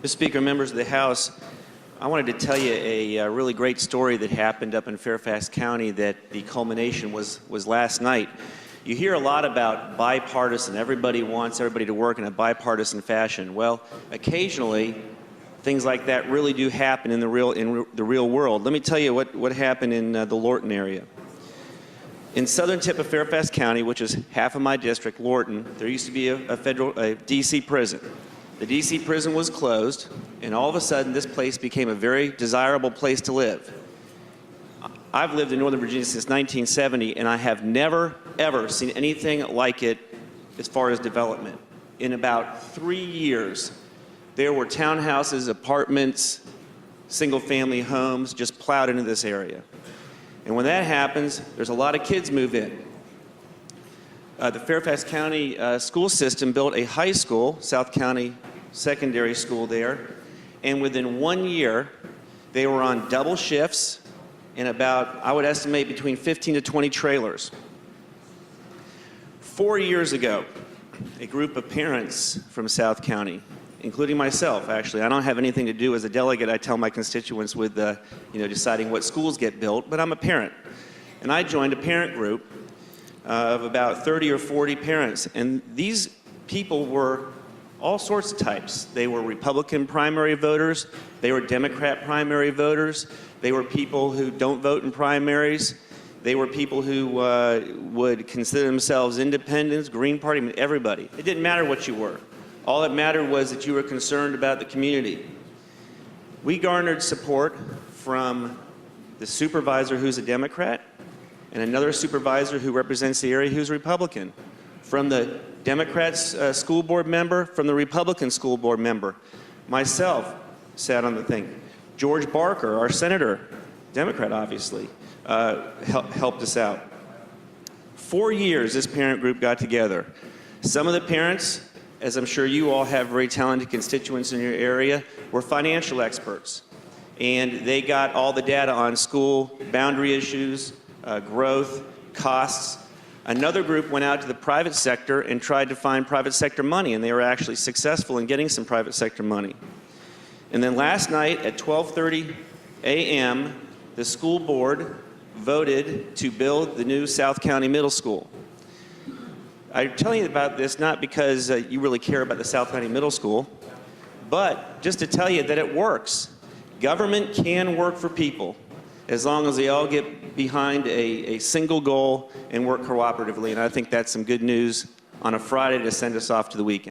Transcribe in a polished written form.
Mr. Speaker, members of the House, I wanted to tell you a really great story that happened up in Fairfax County that the culmination was last night. You hear a lot about bipartisan. Everybody wants everybody to work in a bipartisan fashion. Well, occasionally, things like that really do happen in the real world. Let me tell you what happened in the Lorton area. In southern tip of Fairfax County, which is half of my district, Lorton, there used to be a D.C. prison. The D.C. prison was closed, and all of a sudden this place became a very desirable place to live. I've lived in Northern Virginia since 1970, and I have never, ever seen anything like it as far as development. In about 3 years, there were townhouses, apartments, single-family homes just plowed into this area. And when that happens, there's a lot of kids move in. The Fairfax County school system built a high school, South County Secondary School there, and within 1 year, they were on double shifts and about, I would estimate, between 15 to 20 trailers. 4 years ago, a group of parents from South County, including myself, actually. I don't have anything to do as a delegate. I tell my constituents with deciding what schools get built, but I'm a parent. And I joined a parent group of about 30 or 40 parents. And these people were all sorts of types. They were Republican primary voters. They were Democrat primary voters. They were people who don't vote in primaries. They were people who would consider themselves independents, Green Party, I mean, everybody. It didn't matter what you were. All that mattered was that you were concerned about the community. We garnered support from the supervisor who's a Democrat and another supervisor who represents the area who's Republican, from the Democrats school board member, from the Republican school board member. Myself sat on the thing. George Barker, our senator, Democrat obviously, helped us out. 4 years this parent group got together. Some of the parents, as I'm sure you all have very talented constituents in your area, were financial experts. And they got all the data on school boundary issues, growth, costs. Another group went out to the private sector and tried to find private sector money, and they were actually successful in getting some private sector money. And then last night at 12:30 a.m., the school board voted to build the new South County Middle School. I'm telling you about this not because you really care about the South County Middle School, but just to tell you that it works. Government can work for people as long as they all get behind a single goal and work cooperatively. And I think that's some good news on a Friday to send us off to the weekend.